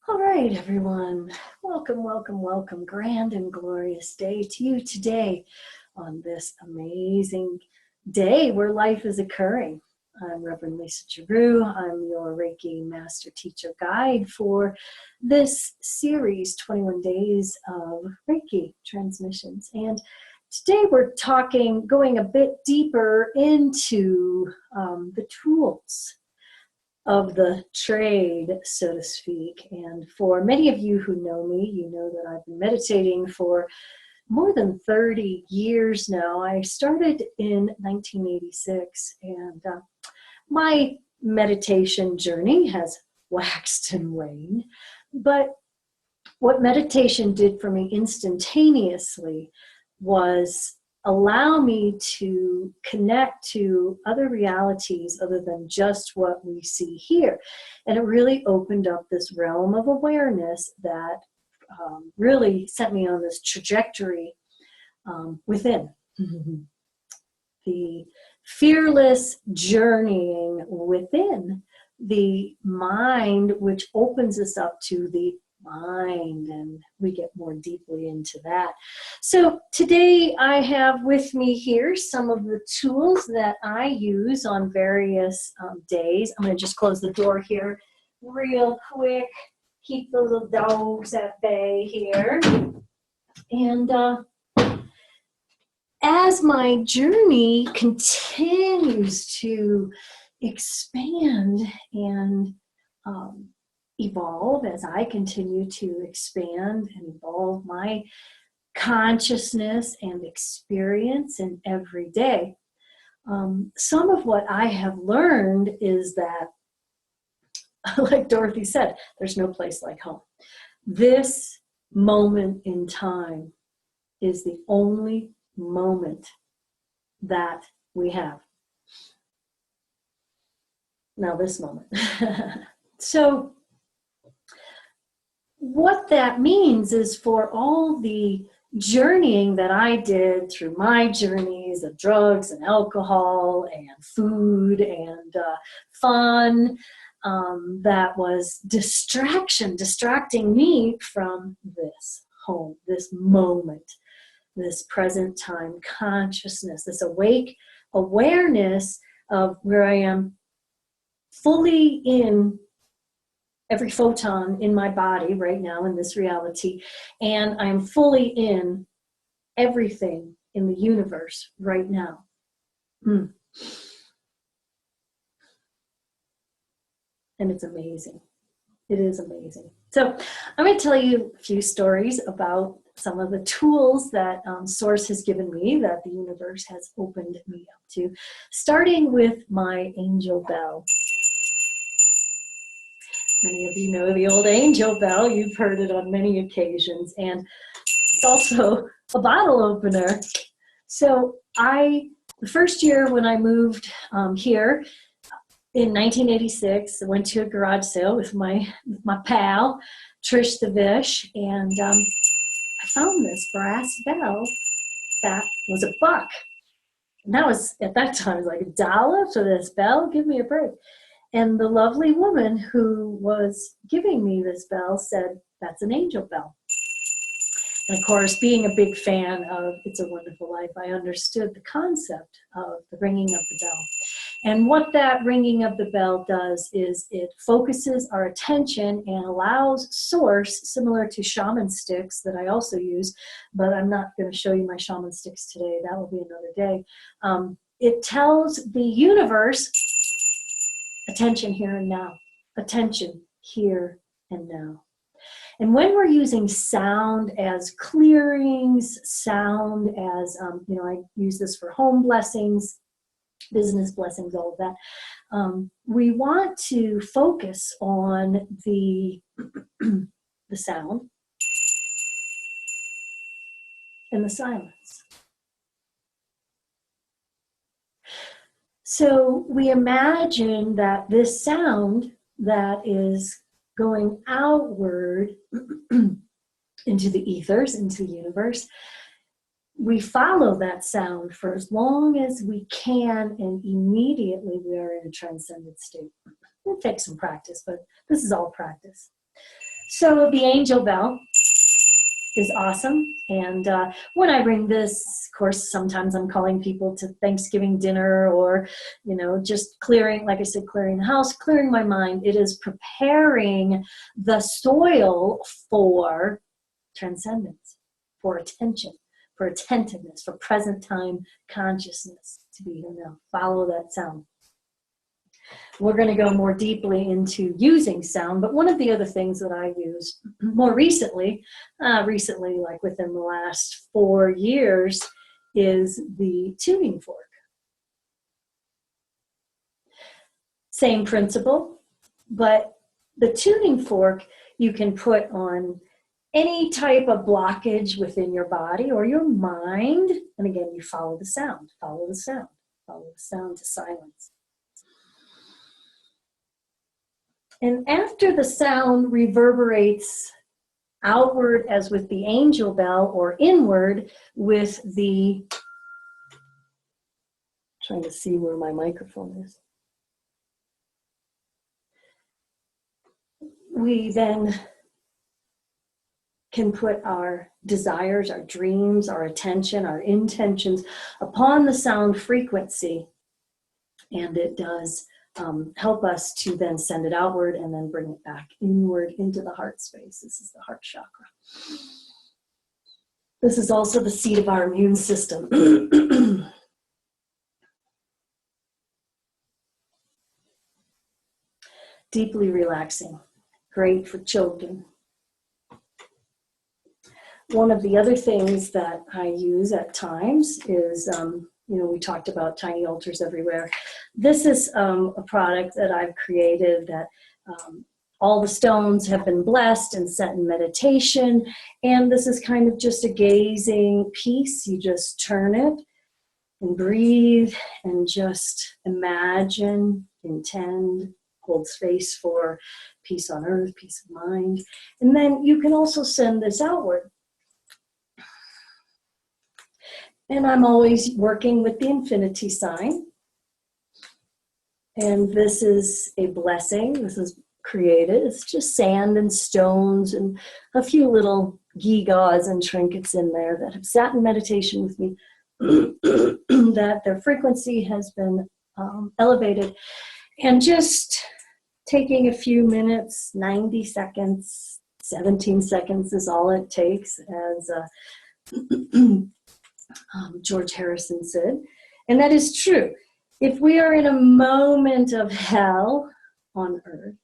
All right, everyone. Welcome, welcome, welcome. Grand and glorious day to you today on this amazing day where life is occurring. I'm Reverend Lisa Giroux. I'm your Reiki Master Teacher Guide for this series, 21 Days of Reiki Transmissions. And today we're going a bit deeper into the tools of the trade, so to speak. And for many of you who know me, you know that I've been meditating for more than 30 years now. I started in 1986, and my meditation journey has waxed and waned. But what meditation did for me instantaneously was allow me to connect to other realities other than just what we see here. And it really opened up this realm of awareness that really set me on this trajectory within. The fearless journeying within the mind, which opens us up to the mind, and we get more deeply into that. So today I have with me here some of the tools that I use on various days. I'm going to just close the door here real quick, keep the little dogs at bay here. And as my journey continues to expand and evolve, as I continue to expand and evolve my consciousness and experience in every day, some of what I have learned is that, like Dorothy said, there's no place like home. This moment in time is the only moment that we have. Now, this moment. So, what that means is for all the journeying that I did through my journeys of drugs and alcohol and food and fun, that was distracting me from this home, this moment, this present time consciousness, this awake awareness of where I am fully in every photon in my body right now in this reality, and I'm fully in everything in the universe right now. And it's amazing. It is amazing. So I'm going to tell you a few stories about some of the tools that Source has given me, that the universe has opened me up to, starting with my angel bell. Many of you know the old angel bell. You've heard it on many occasions. And it's also a bottle opener. So the first year when I moved here in 1986, I went to a garage sale with my pal, Trish the Vish, and I found this brass bell that was $1. And that was, at that time, it was like $1 for this bell. Give me a break. And the lovely woman who was giving me this bell said, "That's an angel bell." And of course, being a big fan of It's a Wonderful Life, I understood the concept of the ringing of the bell. And what that ringing of the bell does is it focuses our attention and allows Source, similar to shaman sticks that I also use, but I'm not going to show you my shaman sticks today. That will be another day. It tells the universe, attention here and now, attention here and now. And when we're using sound as clearings, sound as, I use this for home blessings, business blessings, all of that, we want to focus on the sound and the silence. So we imagine that this sound that is going outward into the ethers, into the universe, we follow that sound for as long as we can, and immediately we are in a transcendent state. It takes some practice, but this is all practice. So the angel bell is awesome. And when I bring this, of course, sometimes I'm calling people to Thanksgiving dinner or, you know, just clearing, like I said, clearing the house, clearing my mind. It is preparing the soil for transcendence, for attention, for attentiveness, for present time consciousness, to be here now. Follow that sound. We're going to go more deeply into using sound, but one of the other things that I use more recently, like within the last 4 years, is the tuning fork. Same principle, but the tuning fork you can put on any type of blockage within your body or your mind, and again, you follow the sound, follow the sound, follow the sound to silence. And after the sound reverberates outward as with the angel bell or inward with the, trying to see where my microphone is. We then can put our desires, our dreams, our attention, our intentions upon the sound frequency, and it does help us to then send it outward and then bring it back inward into the heart space. This is the heart chakra. This is also the seat of our immune system. Deeply relaxing, great for children. One of the other things that I use at times is, you know, we talked about tiny altars everywhere. This is a product that I've created that all the stones have been blessed and set in meditation. And this is kind of just a gazing piece. You just turn it and breathe and just imagine, intend, hold space for peace on earth, peace of mind. And then you can also send this outward. And I'm always working with the infinity sign. And this is a blessing. This is created. It's just sand and stones and a few little gewgaws and trinkets in there that have sat in meditation with me, that their frequency has been elevated. And just taking a few minutes, 90 seconds, 17 seconds is all it takes, as George Harrison said. And that is true. If we are in a moment of hell on earth,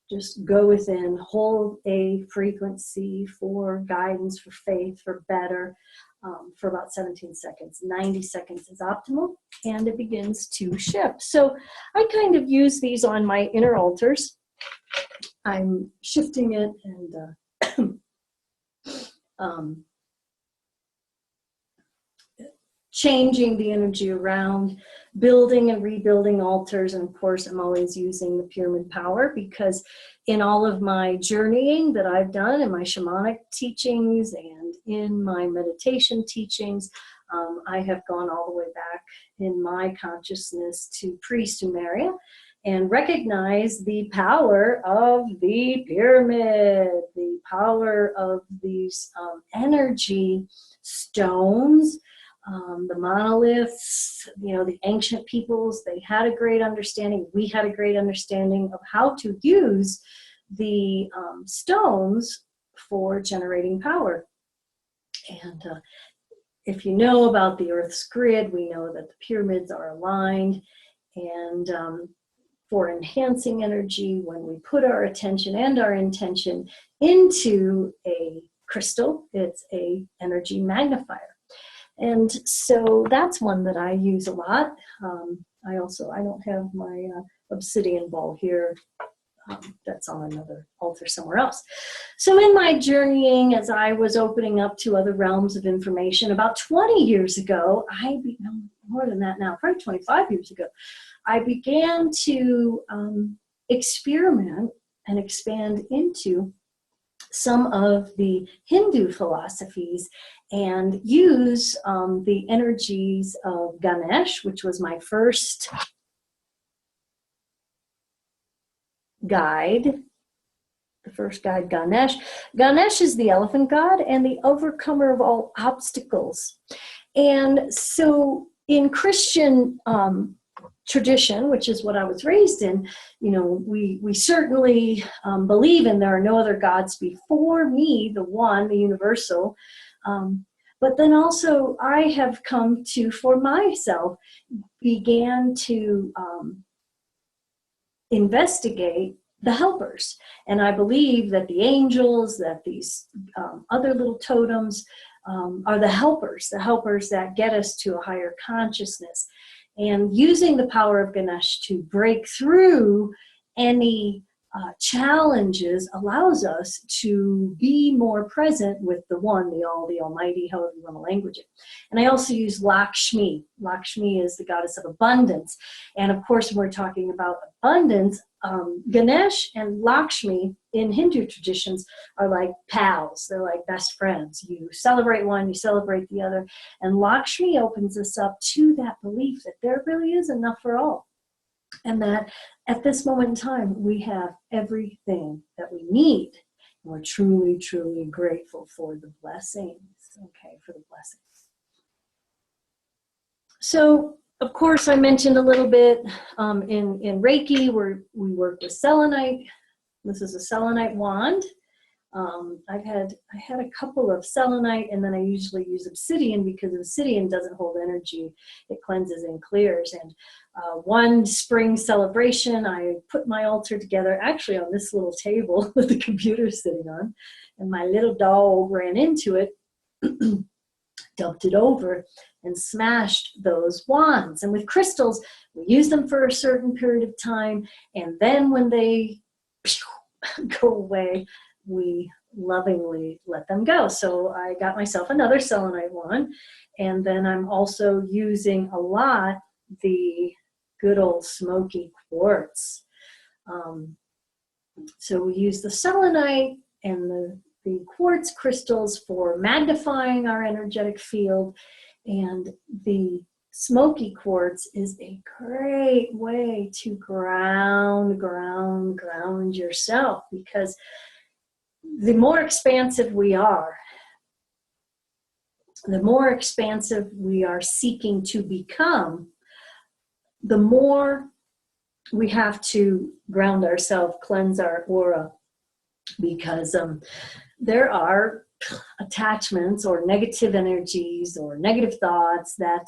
just go within, hold a frequency for guidance, for faith, for better, for about 17 seconds. 90 seconds is optimal, and it begins to shift. So I kind of use these on my inner altars. I'm shifting it and changing the energy around, building and rebuilding altars. And of course, I'm always using the pyramid power, because in all of my journeying that I've done in my shamanic teachings and in my meditation teachings, I have gone all the way back in my consciousness to pre-Sumeria and recognize the power of the pyramid, the power of these energy stones. The monoliths, you know, the ancient peoples, they had a great understanding. We had a great understanding of how to use the stones for generating power. And if you know about the Earth's grid, we know that the pyramids are aligned. And for enhancing energy, when we put our attention and our intention into a crystal, it's a energy magnifier. And so that's one that I use a lot. I don't have my obsidian ball here. That's on another altar somewhere else. So in my journeying, as I was opening up to other realms of information, about 20 years ago, more than that now, probably 25 years ago, I began to experiment and expand into some of the Hindu philosophies and use the energies of Ganesh, which was my first guide, the first god, Ganesh. Ganesh is the elephant god and the overcomer of all obstacles. And so in Christian tradition, which is what I was raised in, you know, we certainly believe in there are no other gods before me, the one, the universal. But then also I have come to, for myself, began to investigate the helpers. And I believe that the angels, that these other little totems are the helpers that get us to a higher consciousness. And using the power of Ganesh to break through any challenges allows us to be more present with the one, the all, the almighty, however you want to language it. And I also use Lakshmi. Lakshmi is the goddess of abundance. And of course, when we're talking about abundance, Ganesh and Lakshmi in Hindu traditions are like pals. They're like best friends. You celebrate one, you celebrate the other. And Lakshmi opens us up to that belief that there really is enough for all. And that at this moment in time, we have everything that we need. And we're truly, truly grateful for the blessings, okay, for the blessings. So, of course, I mentioned a little bit in Reiki, where we work with selenite. This is a selenite wand. I had a couple of selenite, and then I usually use obsidian because obsidian doesn't hold energy. It cleanses and clears. And one spring celebration, I put my altar together actually on this little table with the computer sitting on, and my little dog ran into it, dumped it over, and smashed those wands. And with crystals, we use them for a certain period of time, and then when they go away, we lovingly let them go. So I got myself another selenite wand, and then I'm also using a lot the good old smoky quartz. So we use the selenite and the quartz crystals for magnifying our energetic field, and the smoky quartz is a great way to ground yourself, because the more expansive we are, the more expansive we are seeking to become, the more we have to ground ourselves, cleanse our aura, because there are attachments or negative energies or negative thoughts that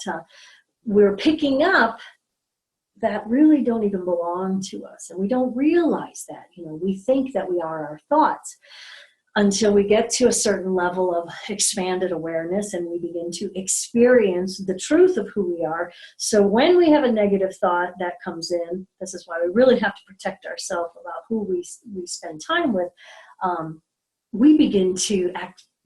we're picking up that really don't even belong to us. And we don't realize that. You know, we think that we are our thoughts until we get to a certain level of expanded awareness and we begin to experience the truth of who we are. So when we have a negative thought that comes in, this is why we really have to protect ourselves about who we spend time with. We begin to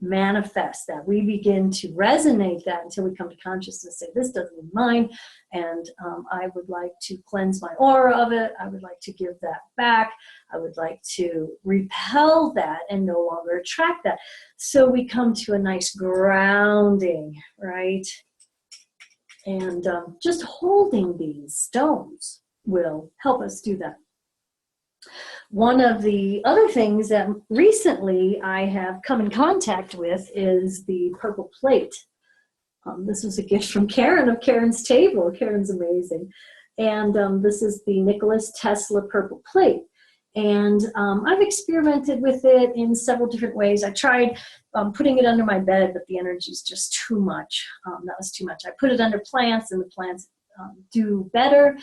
manifest that. We begin to resonate that until we come to consciousness, say, this doesn't mean mine, and I would like to cleanse my aura of it. I would like to give that back. I would like to repel that and no longer attract that. So we come to a nice grounding, right? And just holding these stones will help us do that. One of the other things that recently I have come in contact with is the purple plate. This was a gift from Karen of Karen's Table. Karen's amazing. And this is the Nicholas Tesla purple plate. And I've experimented with it in several different ways. I tried putting it under my bed, but the energy is just too much. That was too much. I put it under plants, and the plants do better.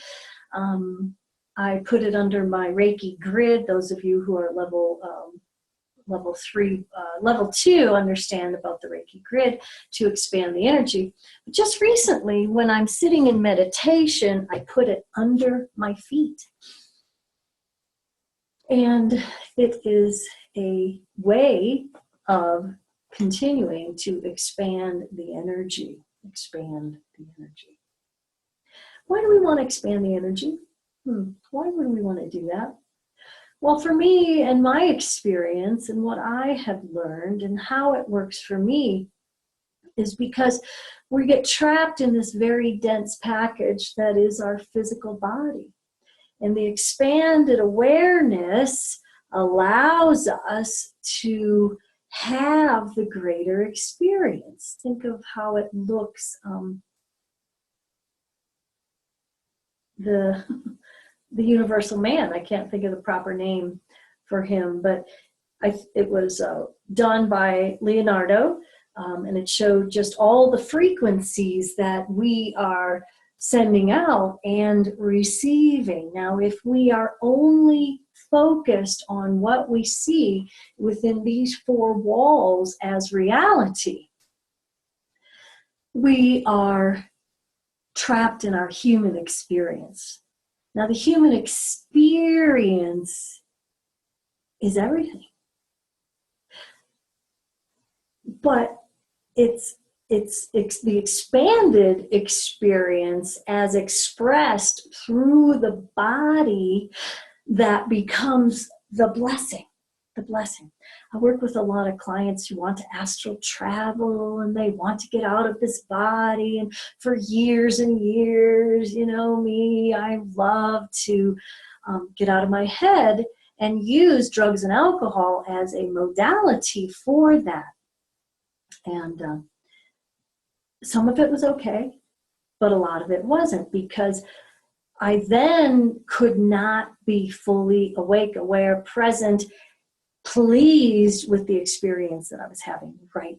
I put it under my Reiki grid. Those of you who are level 2 understand about the Reiki grid to expand the energy. But just recently, when I'm sitting in meditation, I put it under my feet. And it is a way of continuing to expand the energy, Why do we want to expand the energy? Why would we want to do that? Well, for me and my experience and what I have learned and how it works for me is because we get trapped in this very dense package that is our physical body. And the expanded awareness allows us to have the greater experience. Think of how it looks. The universal man, I can't think of the proper name for him, but it was done by Leonardo, and it showed just all the frequencies that we are sending out and receiving. Now, if we are only focused on what we see within these four walls as reality, we are trapped in our human experience. Now, the human experience is everything, but it's the expanded experience as expressed through the body that becomes the blessing. The blessing. I work with a lot of clients who want to astral travel and they want to get out of this body. And for years and years, you know me, I love to get out of my head and use drugs and alcohol as a modality for that. And some of it was okay, but a lot of it wasn't, because I then could not be fully awake, aware, present, pleased with the experience that I was having right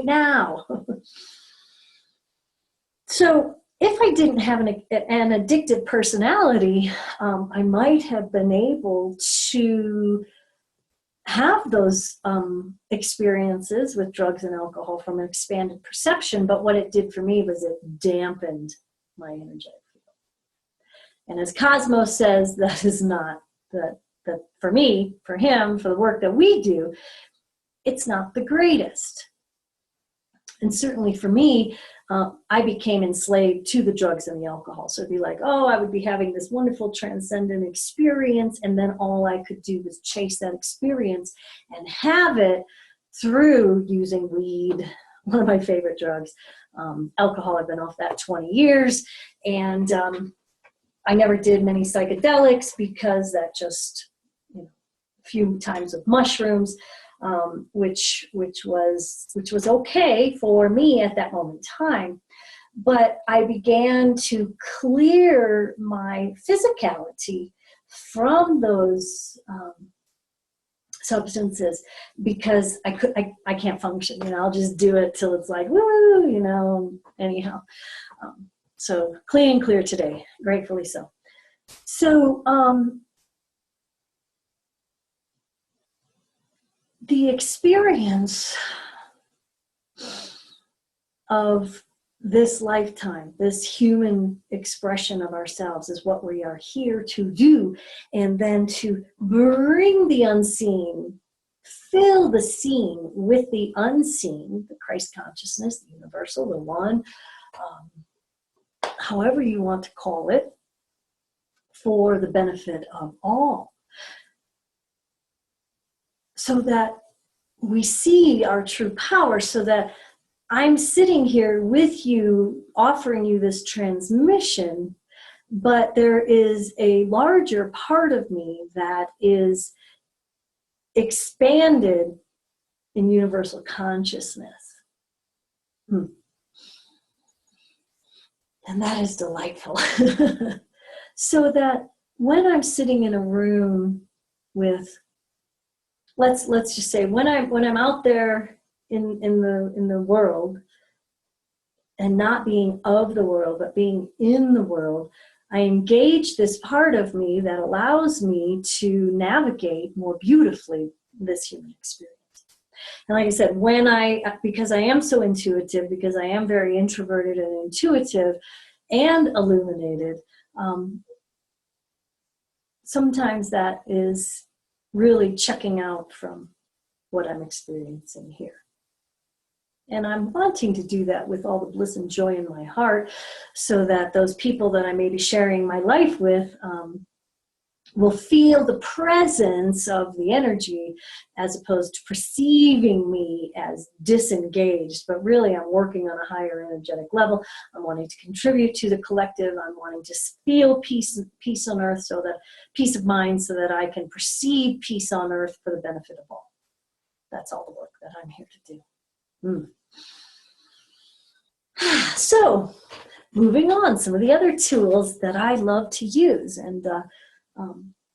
now. So if I didn't have an addictive personality, I might have been able to have those experiences with drugs and alcohol from an expanded perception, but what it did for me was it dampened my energetic field. And as Cosmos says, that is not that for me, for him, for the work that we do, it's not the greatest. And certainly for me, I became enslaved to the drugs and the alcohol. So it'd be like, oh, I would be having this wonderful transcendent experience, and then all I could do was chase that experience and have it through using weed, one of my favorite drugs. Alcohol, I've been off that 20 years, and I never did many psychedelics because that just, a few times of mushrooms, which was okay for me at that moment in time. But I began to clear my physicality from those substances, because I can't function. I'll just do it till it's like woo, anyhow. So clean and clear today, gratefully so. So the experience of this lifetime, this human expression of ourselves, is what we are here to do, and then to bring the unseen, fill the seen with the unseen, the Christ consciousness, the universal, the one, however you want to call it, for the benefit of all. So that we see our true power, so that I'm sitting here with you, offering you this transmission, but there is a larger part of me that is expanded in universal consciousness. And that is delightful. So that when I'm sitting in a room with, let's just say, when I'm out there in the world, and not being of the world, but being in the world, I engage this part of me that allows me to navigate more beautifully this human experience. And like I said, because I am so intuitive, because I am very introverted and intuitive and illuminated, sometimes that is really checking out from what I'm experiencing here. And I'm wanting to do that with all the bliss and joy in my heart, so that those people that I may be sharing my life with will feel the presence of the energy as opposed to perceiving me as disengaged. But really, I'm working on a higher energetic level. I'm wanting to contribute to the collective. I'm wanting to feel peace on earth, so that peace of mind, so that I can perceive peace on earth for the benefit of all. That's all the work that I'm here to do. So, moving on, some of the other tools that I love to use, and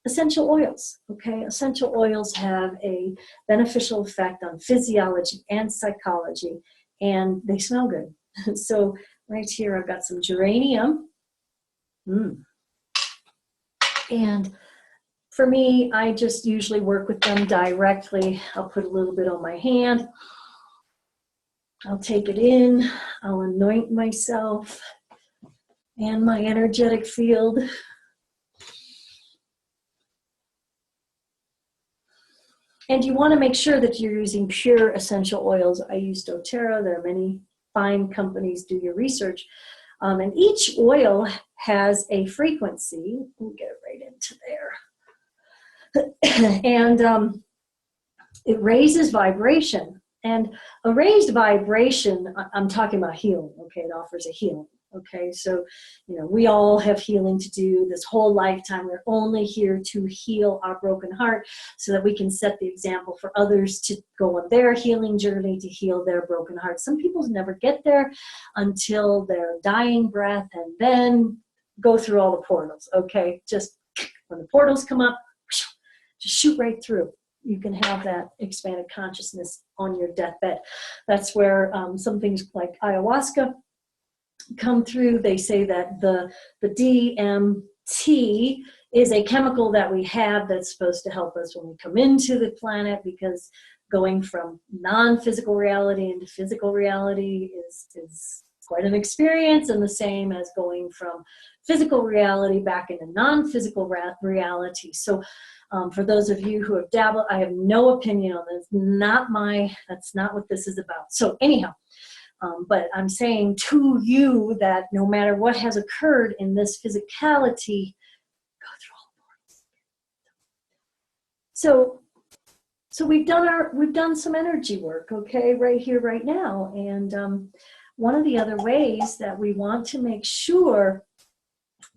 essential oils. Okay, essential oils have a beneficial effect on physiology and psychology, and they smell good. So right here, I've got some geranium. And for me, I just usually work with them directly. I'll put a little bit on my hand. I'll take it in. I'll anoint myself and my energetic field. And you want to make sure that you're using pure essential oils. I use doTERRA. There are many fine companies. Do your research. And each oil has a frequency. We'll get it right into there. And it raises vibration. And a raised vibration, I'm talking about healing, okay? It offers a healing, okay? So, we all have healing to do this whole lifetime. We're only here to heal our broken heart so that we can set the example for others to go on their healing journey to heal their broken heart. Some people never get there until their dying breath and then go through all the portals, okay? Just when the portals come up, just shoot right through. You can have that expanded consciousness on your deathbed. That's where some things like ayahuasca come through. They say that the DMT is a chemical that we have that's supposed to help us when we come into the planet, because going from non-physical reality into physical reality is quite an experience, and the same as going from physical reality back into non-physical reality. So for those of you who have dabbled, I have no opinion on this. That's not what this is about. So anyhow, but I'm saying to you that no matter what has occurred in this physicality, go through all the portals. So we've done some energy work, okay, right here, right now. And one of the other ways that we want to make sure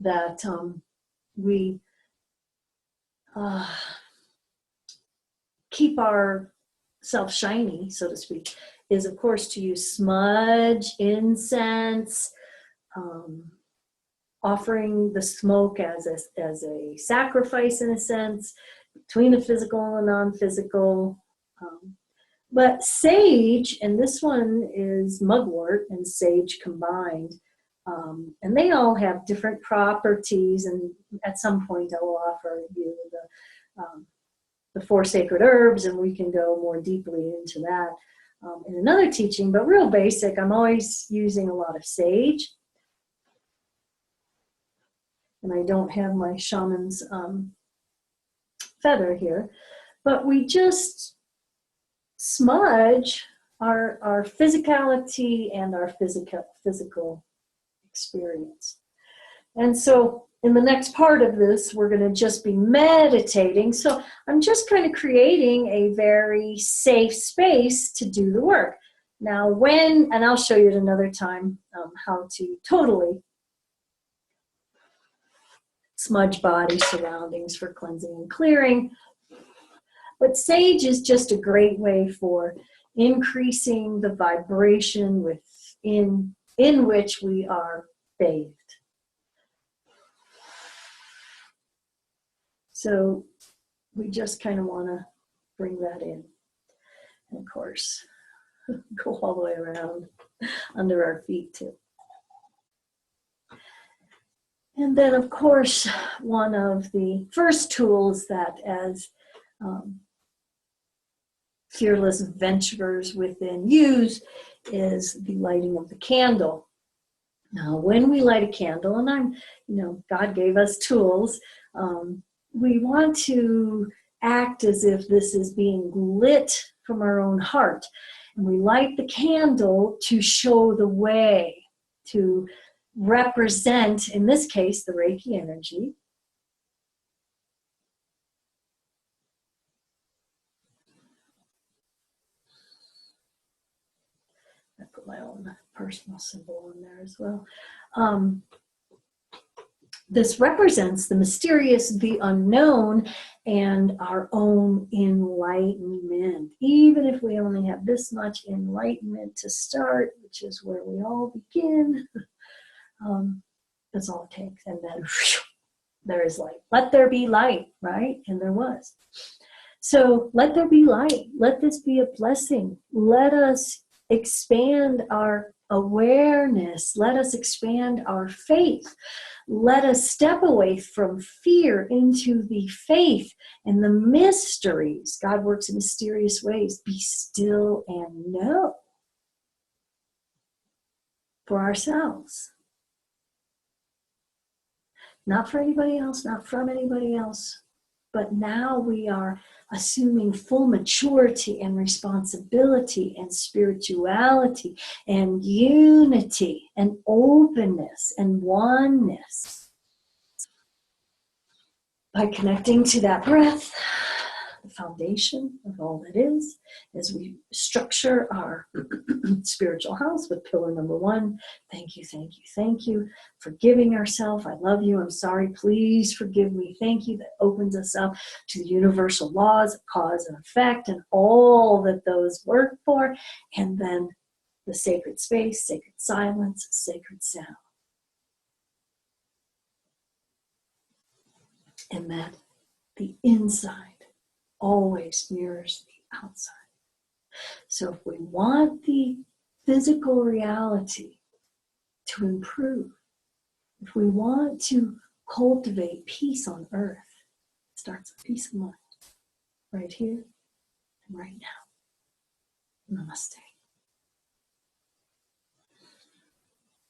that we keep ourselves shiny, so to speak, is of course to use smudge, incense, offering the smoke as a sacrifice in a sense between the physical and the non-physical. But sage, and this one is mugwort and sage combined, and they all have different properties, and at some point I will offer you the 4 sacred herbs, and we can go more deeply into that in another teaching. But real basic, I'm always using a lot of sage, and I don't have my shaman's feather here, but we just smudge our physicality and our physical experience. And so in the next part of this, we're going to just be meditating. So I'm just kind of creating a very safe space to do the work. Now and I'll show you at another time how to totally smudge body surroundings for cleansing and clearing. But sage is just a great way for increasing the vibration in which we are bathed. So we just kind of want to bring that in. And of course, go all the way around under our feet too. And then of course, one of the first tools that as fearless venturers within use is the lighting of the candle. Now, when we light a candle, and God gave us tools, we want to act as if this is being lit from our own heart. And we light the candle to show the way, to represent, in this case, the Reiki energy. my own personal symbol in there as well. This represents the mysterious, the unknown, and our own enlightenment. Even if we only have this much enlightenment to start, which is where we all begin, that's all it takes. And then there is light. Let there be light, right? And there was. So let there be light. Let this be a blessing. Let us expand our awareness. Let us expand our faith. Let us step away from fear into the faith and the mysteries. God works in mysterious ways. Be still and know for ourselves. Not for anybody else, not from anybody else. But now we are assuming full maturity and responsibility and spirituality and unity and openness and oneness. By connecting to that breath, the foundation of all that is, as we structure our spiritual house with pillar number 1. Thank you, thank you, thank you. Forgiving ourselves. I love you. I'm sorry. Please forgive me. Thank you. That opens us up to the universal laws of cause and effect and all that those work for. And then the sacred space, sacred silence, sacred sound. And that the inside always mirrors the outside. So if we want the physical reality to improve, if we want to cultivate peace on earth, it starts with peace of mind, right here and right now. Namaste.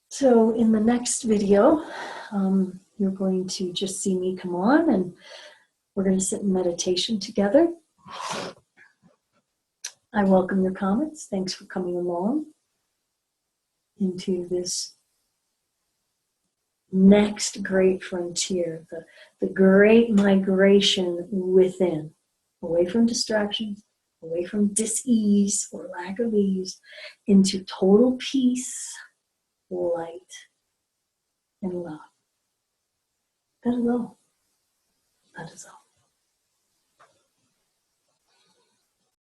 So in the next video, you're going to just see me come on and we're going to sit in meditation together. I welcome your comments. Thanks for coming along into this next great frontier, the great migration within, away from distractions, away from dis-ease or lack of ease, into total peace, light, and love. That is all. That is all.